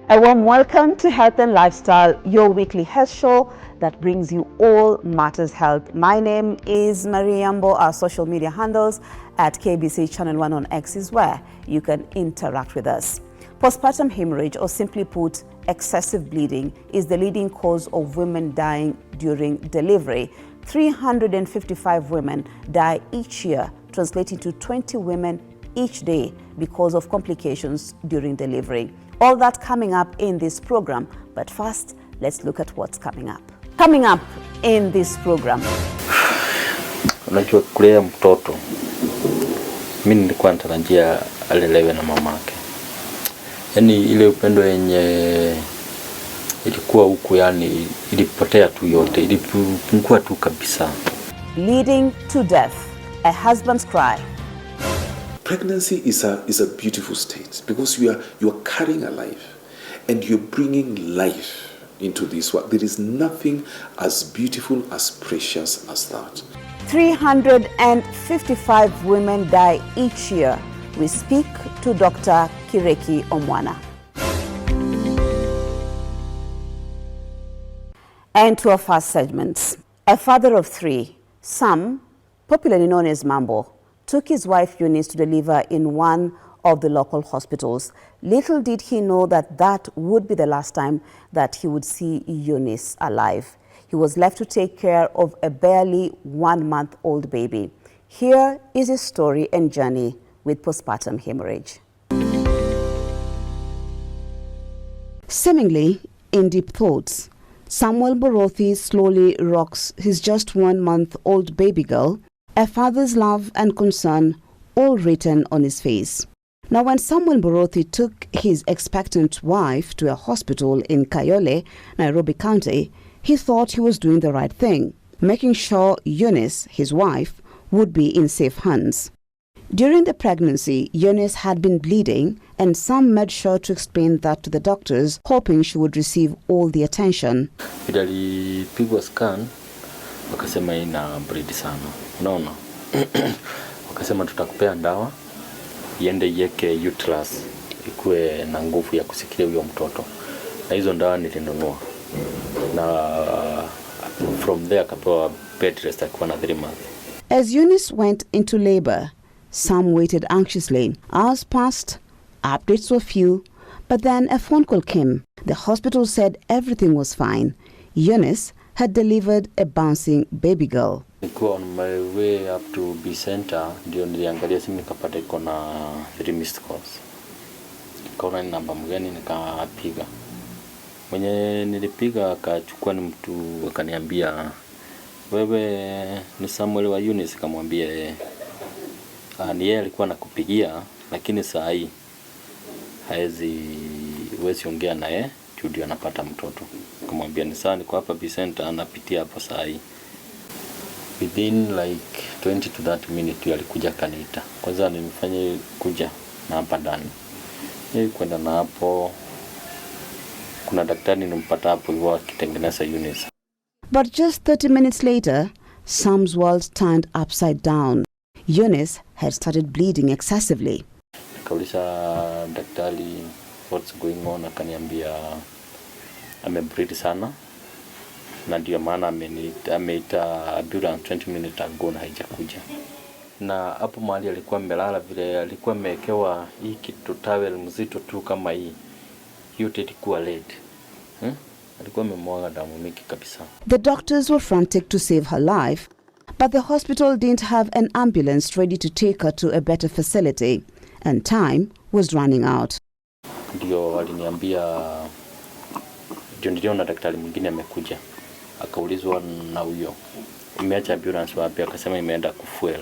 A warm welcome to Health and Lifestyle, your weekly health show that brings you all matters health. My name is Marie Yambo. Our social media handles at KBC Channel 1 on X is where you can interact with us. Postpartum hemorrhage, or simply put, excessive bleeding, is the leading cause of women dying during delivery. 355 women die each year, translating to 20 women each day because of complications during delivery. All that coming up in this program, but first, let's look at what's coming up. Coming up in this program. Unajua kulea mtoto, mimi nilikuwa natarajia alelewe na mamake. Yaani ile upendo yenye ilikuwa huku, yani ilipotea tu yote, ilipungua tu kabisa. Leading to death, a husband's cry. Pregnancy is a beautiful state because you are carrying a life and you're bringing life into this world. There is nothing as beautiful, as precious as that. 355 women die each year. We speak to Dr. Kireki Omwana. And to our first segment. A father of three, Sam, popularly known as Mambo, took his wife Eunice to deliver in one of the local hospitals. Little did he know that that would be the last time that he would see Eunice alive. He was left to take care of a barely 1-month-old baby. Here is his story and journey with postpartum hemorrhage. Seemingly in deep thoughts, Samuel Mborothi slowly rocks his just 1-month-old baby girl, a father's love and concern all written on his face. Now, when Samuel Mborothi took his expectant wife to a hospital in Kayole, Nairobi County, he thought he was doing the right thing, making sure Eunice, his wife, would be in safe hands. During the pregnancy, Eunice had been bleeding, and Sam made sure to explain that to the doctors, hoping she would receive all the attention. Alipigwa scan, wakasema ina bleed sana. Unaona? Wakasema tutakupea dawa iende yeke uterus ikuwe na nguvu ya kusikilia huyo mtoto. Na hizo dawa nilinunua. Na from there akapewa bed rest akiwa na 3 months. As Eunice went into labor, Sam waited anxiously. Hours passed, updates were few, but then a phone call came. The hospital said everything was fine. Eunice had delivered a bouncing baby girl. On my way up to B Center, ndio niliangalia simu nikapata iko na 3 missed calls. Kaona ni namba mgani, nikapiga. Mwenye nilipiga akachukua ni mtu, akaniambia wewe ni Samuel wa Eunice. Kamwambia ni yeye alikuwa anakupigia, lakini saa hii huwezi ongea naye ndio anapata mtoto. Kamwambia ni sawa, niko hapa B Center, anapitia hapo saa hii. Within like 20 to 30 minutes alikuja kanita. Kwanza nimefanya kuja na hapa ndani. Kwenda na hapo kuna daktari nimpata hapo hivyo akitengeneza Eunice. But just 30 minutes later, Sam's world turned upside down. Eunice had started bleeding excessively. Nikauliza daktari what's going on, akaniambia amebleed sana. Na ndio maana ameita ambulance 20 minutes ago na haijakuja. Na hapo mahali alikuwa amelala vile alikuwa amewekewa hii kitu towel mzito tu kama hii. Yote ilikuwa red. Alikuwa amemwaga damu mingi kabisa. The doctors were frantic to save her life, but the hospital didn't have an ambulance ready to take her to a better facility, and time was running out. Ndio aliniambia niliona daktari mwingine amekuja. Akaulizwa na huyo imeacha ambulance wapi, akasema imeenda kufuel.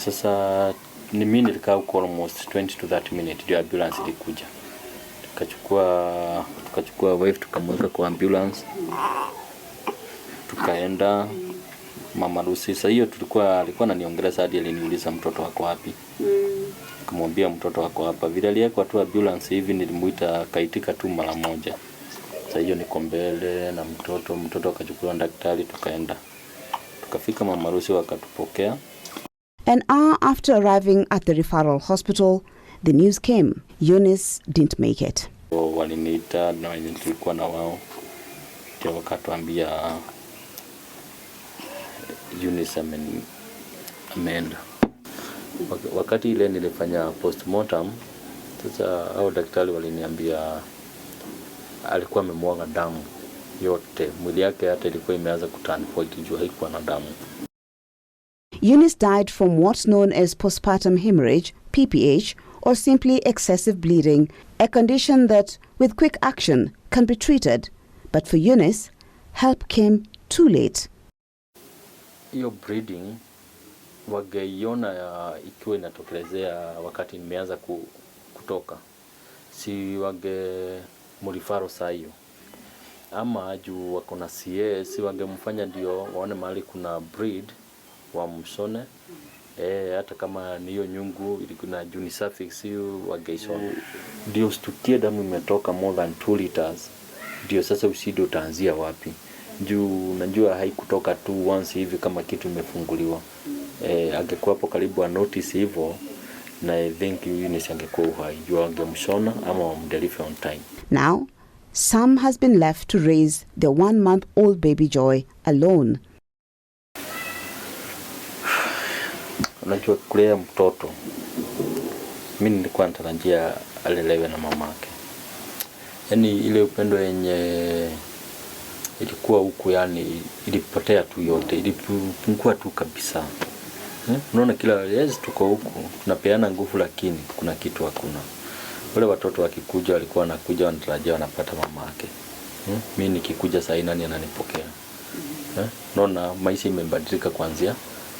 Sasa ni mimi nilikaa huko almost 20 to 30 minutes ndio ambulance ilikuja. Tukachukua wife tukamweka kwa ambulance. Tukaenda Mama Lucy. Sasa hiyo alikuwa ananiongeleza hadi aliniuliza mtoto wako wapi. Kumwambia mtoto wako hapa. Vile aliyekuwa tu ambulance hivi nilimuita kaitika tu mara moja. Sasa hiyo niko mbele na mtoto akachukuliwa na daktari, tukaenda. Tukafika Mama Lucy wakatupokea. An hour after arriving at the referral hospital, the news came. Eunice didn't make it. Waliniita na wenye tulikuwa na wao, ndio wakatuambia Eunice ameenda. Wakati ile nilifanya postmortem, sasa hao daktari waliniambia alikuwa amemwaga damu yote, mwili yake hata ilikuwa imeanza kuturn white, juu haikuwa na damu. Eunice died from what's known as postpartum hemorrhage, PPH, or simply excessive bleeding, a condition that, with quick action, can be treated. But for Eunice, help came too late. Hiyo bleeding wageiona ikiwa inatokelezea wakati nimeanza kutoka, si murifaro saa hiyo, ama juu wako na CS wangemfanya ndio waone mahali kuna bleed wa msone. Hata kama ni hiyo nyungu ilikuwa na juni suffix hiyo wageisona, ndio stukie damu imetoka more than 2 liters, ndio sasa usidi utaanzia wapi, juu najua haikutoka tu once hivi kama kitu imefunguliwa. Angekuwa hapo karibu a notice hivyo, na I think Eunice angekuwa uhai, juu angemshona ama wamdeliver on time. Now, Sam has been left to raise their 1-month-old baby Joy alone. Unajua kulea mtoto, mimi nilikuwa natarajia alelewe na mamake. Yaani ile upendo yenye ilikuwa huku, yani ilipotea tu yote, ilipungua tu kabisa. Unaona kila lezi tuko huku, tunapeana nguvu lakini kuna kitu hakuna. Wale watoto wakikuja walikuwa wanakuja wanatarajia wanapata mamake. Mimi nikikuja saa hii nani ananipokea? Unaona maisha imebadilika kuanzia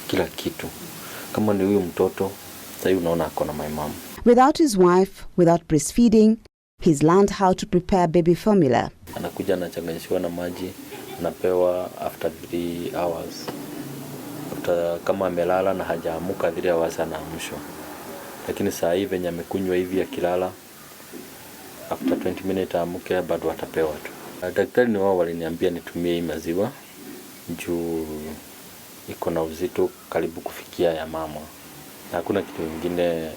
kila kitu. Kama ni huyu mtoto, sasa hivi unaona ako na my mom. Without his wife, without breastfeeding, he's learned how to prepare baby formula. Anakuja anachanganyishwa na maji, anapewa after 3 hours. After kama amelala na hajaamuka 3 hours anaamshwa. Lakini saa hivi venye amekunywa hivi akilala, after 20 minutes aamuke bado atapewa tu. Daktari ni wao waliniambia nitumie hii maziwa juu iko na uzito karibu kufikia ya mama. Na hakuna kitu kingine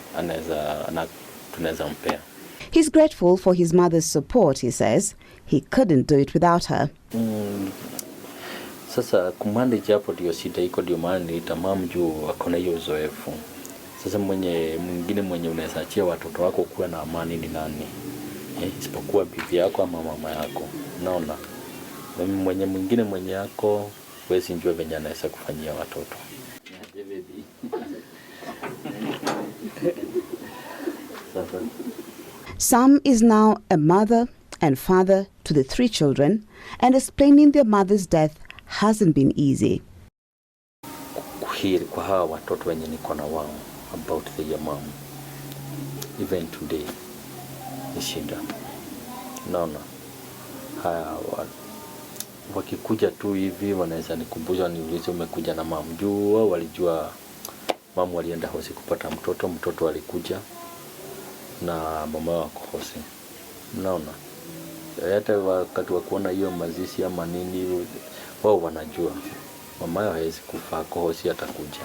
tunaweza mpea. He's grateful for his mother's support, he says. He couldn't do it without her. Sasa kumanage hapo ndio shida iko, ndio maana nitamam juu akona hiyo uzoefu. Sasa mwingine mwenye unaweza achia watoto wako kuwa na amani ni nani? Isipokuwa bibi yako ama mama yako. Unaona? Mwingine mwenye yako wewe njua venye anaweza kufanyia watoto. Sam is now a mother and father to the 3 children, and explaining their mother's death hasn't been easy. Kuhiri kwa hawa watoto wenye niko na wao about their mom, even today, ni shida. Naona wakikuja tu hivi wanaweza nikumbusha niulize umekuja na mama, juu wao walijua mama walienda hosi kupata mtoto alikuja na mama wako hosi. Unaona, hata wakati wa kuona hiyo mazishi ama nini, wao wanajua mama yao hawezi kufa, hosi atakuja.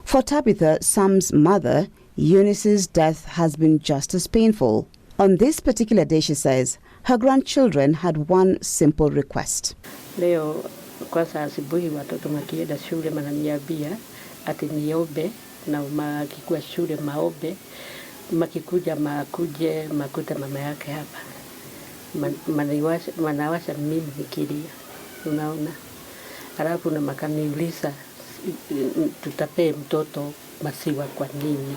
For Tabitha, Sam's mother, Eunice's death has been just as painful. On this particular day, she says, her grandchildren had one simple request. Leo kwanza asubuhi watoto makienda shule wananiambia ati niombe, na makikuwa shule maombe, makikuja makuje makuta mama yake hapa. Manawasha mimi nikilia. Unaona? Alafu na makaniuliza tutapee mtoto maziwa kwa nini?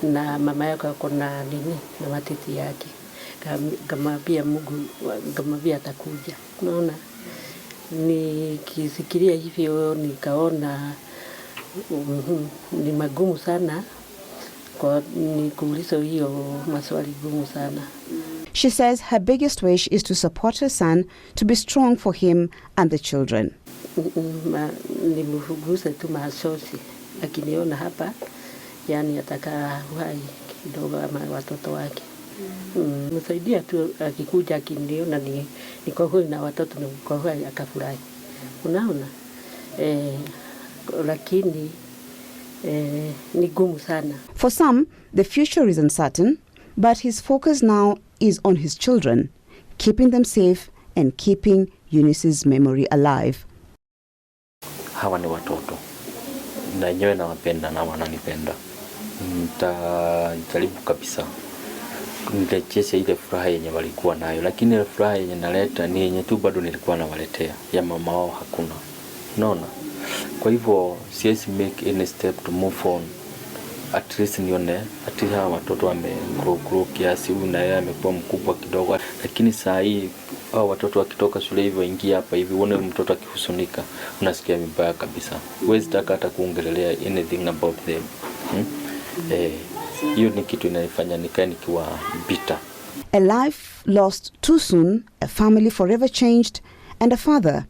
Na mama yake ako na nini na matiti yake. Kama pia Mungu kama pia atakuja. Unaona, nikisikilia hivyo nikaona ni magumu sana kwa nikuuliza hiyo maswali gumu sana. She says her biggest wish is to support her son, to be strong for him and the children. Nimfugusa tu machozi akiniona hapa, yani ataka uhai kidogo ama watoto wake. Msaidia tu akikuja akiniona niko hoi na watoto niko hoi akafurahi. Unaona? Lakini ni gumu sana. For some, the future is uncertain, but his focus now is on his children, keeping them safe and keeping Eunice's memory alive. Hawa ni watoto na wenyewe nawapenda na wananipenda. Nitajaribu kabisa nirejeshe ile furaha yenye walikuwa nayo, lakini ile furaha yenye naleta ni yenye tu bado nilikuwa nawaletea, ya mama wao hakuna. Unaona? Kwa hivyo siwezi make any step to move on. At least nione ati hawa watoto wamegrow kiasi, huyu na yeye amekuwa mkubwa kidogo, lakini saa hii hao watoto wakitoka shule hivyo ingia hapa hivi uone mtoto akihusunika, unasikia vibaya kabisa. Huwezi taka hata kuongelelea anything about them. Hiyo ni kitu inanifanya nikae nikiwa bitter. A life lost too soon, a family forever changed, and a father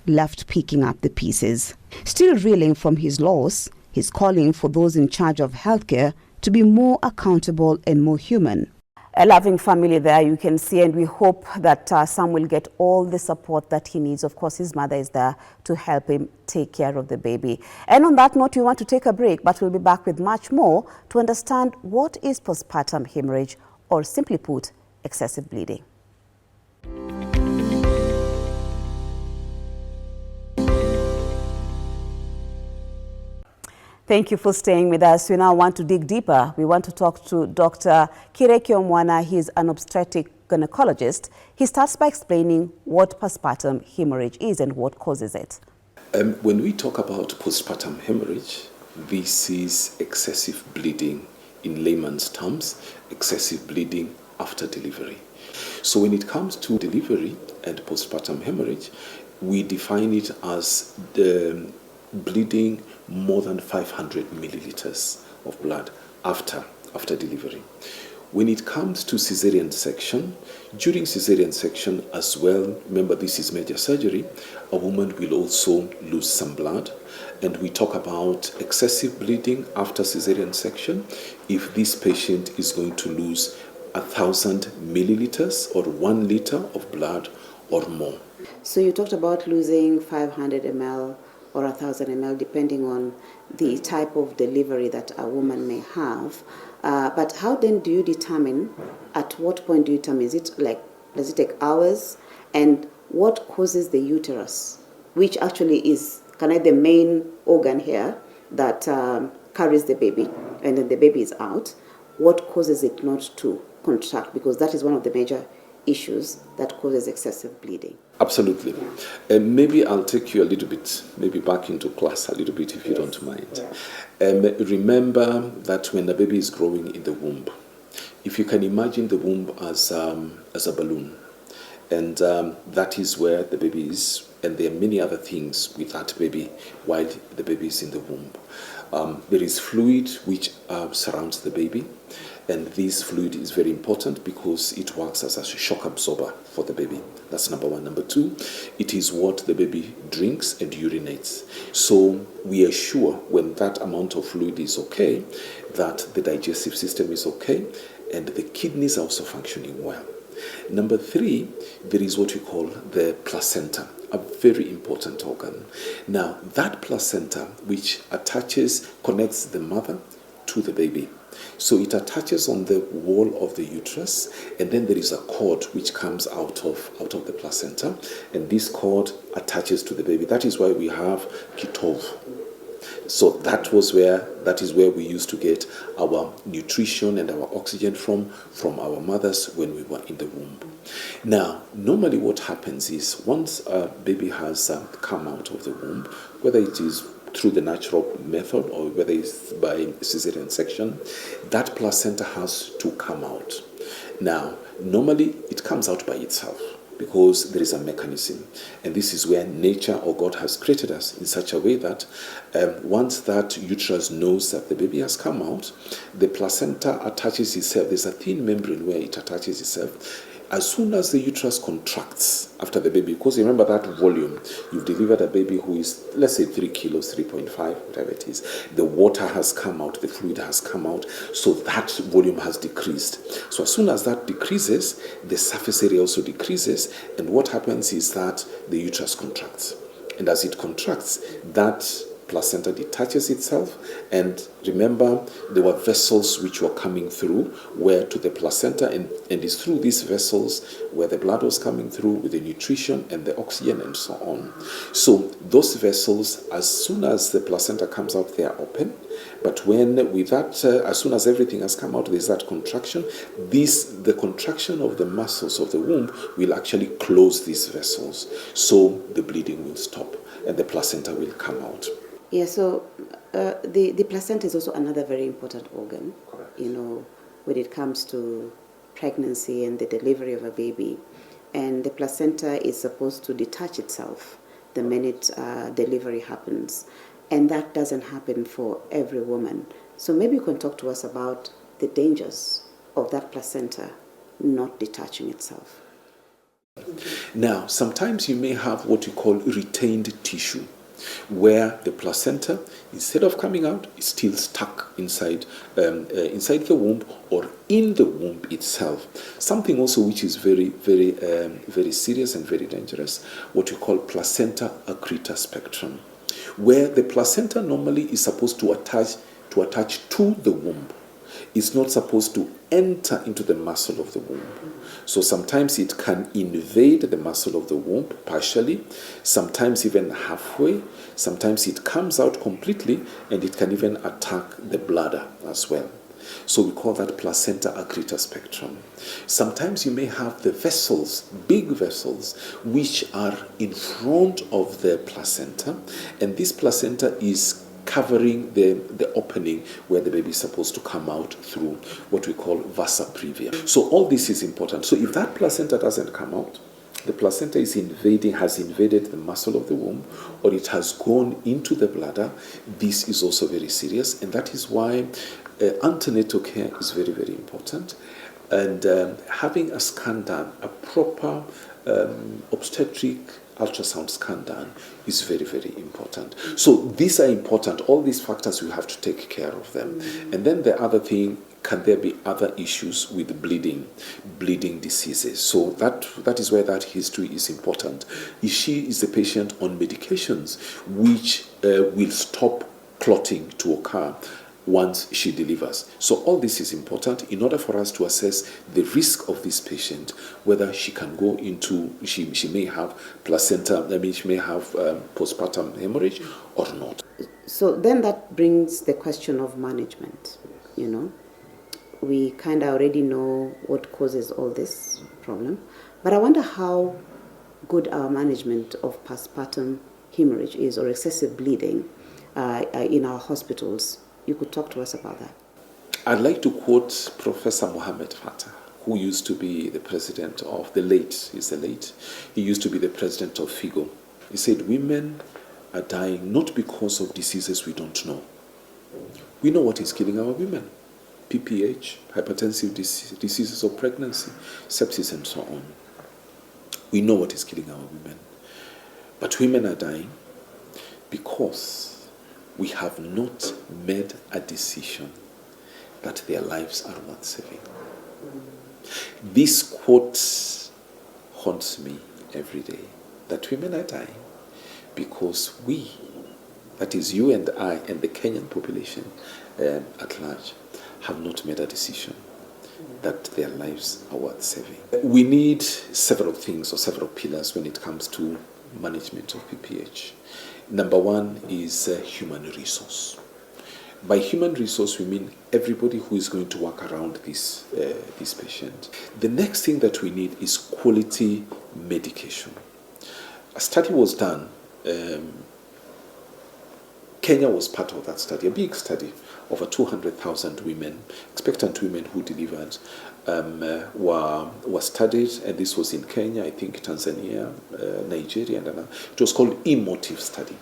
left picking up the pieces. Still reeling from his loss, he's calling for those in charge of healthcare to be more accountable and more human. A loving family there, you can see, and we hope that Sam will get all the support that he needs. Of course, his mother is there to help him take care of the baby. And on that note, we want to take a break, but we'll be back with much more to understand what is postpartum hemorrhage, or simply put, excessive bleeding. Thank you for staying with us. We now want to dig deeper. We want to talk to Dr. Kireki Omwana. He's an obstetric gynecologist. He starts by explaining what postpartum hemorrhage is and what causes it. When we talk about postpartum hemorrhage, this is excessive bleeding, in layman's terms, excessive bleeding after delivery. So when it comes to delivery and postpartum hemorrhage, we define it as the bleeding more than 500 milliliters of blood after delivery. When it comes to cesarean section, during cesarean section as well, remember this is major surgery, a woman will also lose some blood. And we talk about excessive bleeding after cesarean section if this patient is going to lose 1,000 milliliters or 1 liter of blood or more. So you talked about losing 500 ml or 1,000 ml, depending on the type of delivery that a woman may have. But how then do you determine, at what point do you determine, is it like, does it take hours? And what causes the uterus, which actually is kind of the main organ here that carries the baby, and then the baby is out, what causes it not to contract? Because that is one of the major issues that causes excessive bleeding. Absolutely. Maybe I'll take you a little bit, maybe back into class a little bit if you don't mind. Remember that when the baby is growing in the womb, if you can imagine the womb as a balloon, and that is where the baby is, and there are many other things with that baby while the baby is in the womb. There is fluid which surrounds the baby, and this fluid is very important because it works as a shock absorber for the baby. That's number one. Number two, it is what the baby drinks and urinates. So we are sure when that amount of fluid is okay, that the digestive system is okay, and the kidneys are also functioning well. Number three, there is what we call the placenta, a very important organ. Now, that placenta, which connects the mother to the baby. So it attaches on the wall of the uterus, and then there is a cord which comes out of the placenta, and this cord attaches to the baby. That is why we have kitov. So that is where we used to get our nutrition and our oxygen from our mothers when we were in the womb. Now, normally what happens is once a baby has come out of the womb, whether it is through the natural method or whether it's by cesarean section, that placenta has to come out. Now, normally it comes out by itself because there is a mechanism, and this is where nature or God has created us in such a way that once that uterus knows that the baby has come out, the placenta attaches itself. There's a thin membrane where it attaches itself. As soon as the uterus contracts after the baby, because remember that volume, you've delivered a baby who is, let's say 3 kilos, 3.5, whatever it is, the water has come out, the fluid has come out, so that volume has decreased. So as soon as that decreases, the surface area also decreases, and what happens is that the uterus contracts. And as it contracts, that placenta detaches itself, and remember there were vessels which were coming through where to the placenta, and it's through these vessels where the blood was coming through with the nutrition and the oxygen and so on. So those vessels, as soon as the placenta comes out, they are open. But when with that, as soon as everything has come out, there's that contraction. The contraction of the muscles of the womb will actually close these vessels, so the bleeding will stop and the placenta will come out. Yeah, so the placenta is also another very important organ. Correct. When it comes to pregnancy and the delivery of a baby. And the placenta is supposed to detach itself the minute delivery happens. And that doesn't happen for every woman. So maybe you can talk to us about the dangers of that placenta not detaching itself. Now, sometimes you may have what you call retained tissue, where the placenta, instead of coming out, is still stuck inside the womb or in the womb itself. Something also which is very, very, very serious and very dangerous, what we call placenta accreta spectrum, where the placenta normally is supposed to attach to the womb. It's not supposed to enter into the muscle of the womb. So sometimes it can invade the muscle of the womb partially, sometimes even halfway, sometimes it comes out completely, and it can even attack the bladder as well. So we call that placenta accreta spectrum. Sometimes you may have the vessels, big vessels, which are in front of the placenta, and this placenta is covering the opening where the baby is supposed to come out through what we call vasa previa. So all this is important. So if that placenta doesn't come out, the placenta has invaded the muscle of the womb, or it has gone into the bladder, this is also very serious, and that is why antenatal care is very, very important. And having a scan done, a proper obstetric ultrasound scan done, is very, very important. So these are important. All these factors, we have to take care of them. And then the other thing, can there be other issues with bleeding diseases? So that is where that history is important. Is the patient on medications which will stop clotting to occur once she delivers? So all this is important in order for us to assess the risk of this patient, whether she can go into, she may have placenta, she may have postpartum hemorrhage or not. So then that brings the question of management, We kind of already know what causes all this problem, but I wonder how good our management of postpartum hemorrhage is, or excessive bleeding in our hospitals. You could talk to us about that. I'd like to quote Professor Mohammed Fatah, who used to be the president of he used to be the president of FIGO. He said, women are dying not because of diseases we don't know. We know what is killing our women. PPH, hypertensive diseases of pregnancy, sepsis, and so on. We know what is killing our women. But women are dying because we have not made a decision that their lives are worth saving. This quote haunts me every day, that women are dying because we, that is you and I and the Kenyan population at large, have not made a decision that their lives are worth saving. We need several things or several pillars when it comes to management of PPH. Number one is human resource. By human resource, we mean everybody who is going to work around this patient. The next thing that we need is quality medication. A study was done. Kenya was part of that study, a big study. Over 200,000 women, expectant women who delivered, were studied, and this was in Kenya, I think Tanzania, Nigeria, and another. It was called emotive study.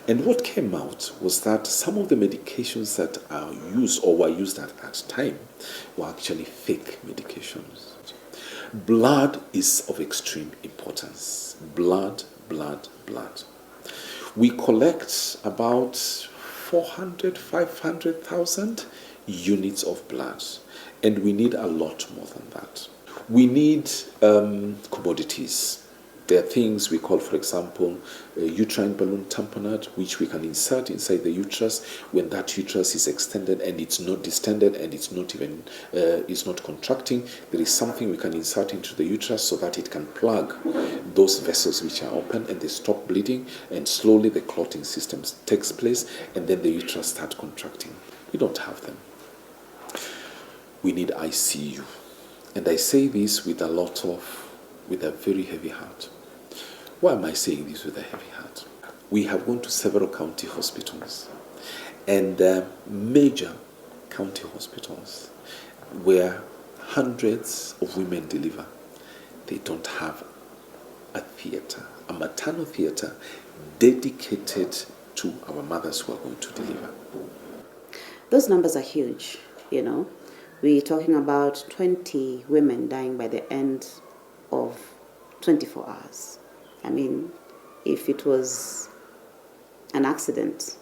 And what came out was that some of the medications that are used or were used at that time were actually fake medications. Blood is of extreme importance. Blood. We collect about 500,000 units of blood, and we need a lot more than that. We need commodities There are things we call, for example, uterine balloon tamponade, which we can insert inside the uterus when that uterus is extended and it's not distended and it's not even is not contracting. There is something we can insert into the uterus so that it can plug those vessels which are open and they stop bleeding, and slowly the clotting system takes place, and then the uterus starts contracting. We don't have them. We need ICU. And I say this with a very heavy heart. Why am I saying this with a heavy heart? We have gone to several county hospitals and major county hospitals where hundreds of women deliver. They don't have a theater, a maternal theater dedicated to our mothers who are going to deliver. Those numbers are huge, you know. We're talking about 20 women dying by the end of 24 hours. I mean, if it was an accident,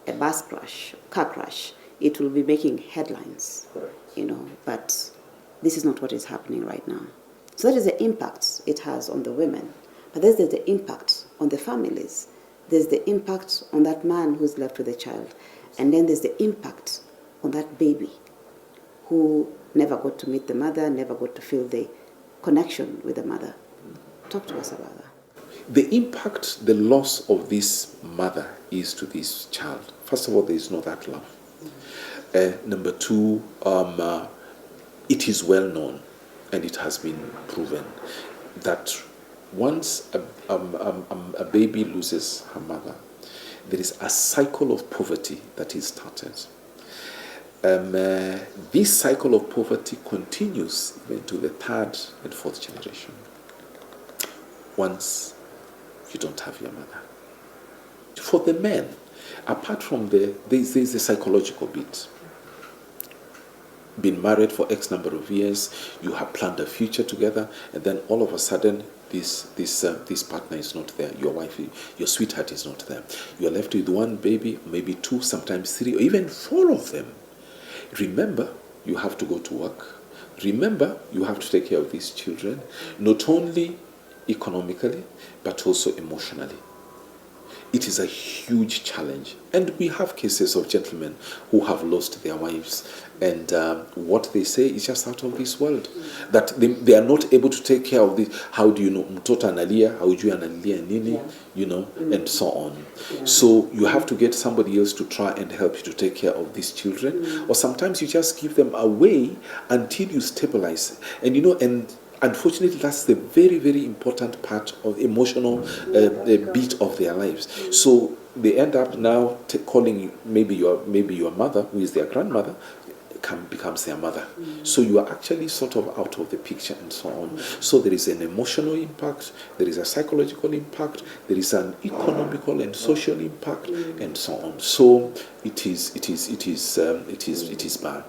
a bus crash, car crash, it will be making headlines, you know, but this is not what is happening right now. So that is the impact it has on the women. But there's the impact on the families. There's the impact on that man who's left with a child. And then there's the impact on that baby who never got to meet the mother, never got to feel the connection with the mother. Talk to us about that. The impact the loss of this mother is to this child. First of all, there is no that love. Number two, it is well known and it has been proven that once a baby loses her mother, there is a cycle of poverty that is started. This cycle of poverty continues even to the third and fourth generation. Once you don't have your mother. For the men, apart from there's the psychological bit. Been married for X number of years, you have planned a future together, and then all of a sudden this partner is not there. Your wife, your sweetheart is not there. You are left with one baby, maybe two, sometimes three, or even four of them. Remember, you have to go to work. Remember, you have to take care of these children, not only economically, but also emotionally. It is a huge challenge. And we have cases of gentlemen who have lost their wives, and what they say is just out of this world. That they are not able to take care of this. How do you know? Mtoto analia, haujui analia nini, you know, and so on. So you have to get somebody else to try and help you to take care of these children. Or sometimes you just give them away until you stabilize. And you know, and unfortunately, that's the very, very important part of the emotional beat of their lives. So they end up now calling maybe your mother, who is their grandmother, becomes their mother. So you are actually sort of out of the picture and so on. So there is an emotional impact, there is a psychological impact, there is an economical and social impact, and so on. So it is bad.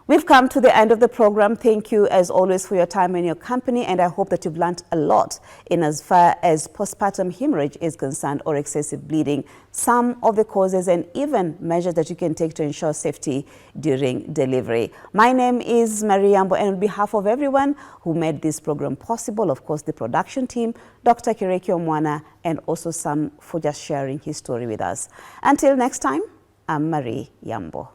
We've come to the end of the program. Thank you, as always, for your time and your company, and I hope that you've learned a lot in as far as postpartum hemorrhage is concerned, or excessive bleeding, some of the causes, and even measures that you can take to ensure safety during delivery. My name is Maria Mborothi, and on behalf of everyone who made this program possible, of course, the production team, Dr. Kireki Omwana, and also Sam for just sharing his story with us. Until next time, I'm Maria Mborothi.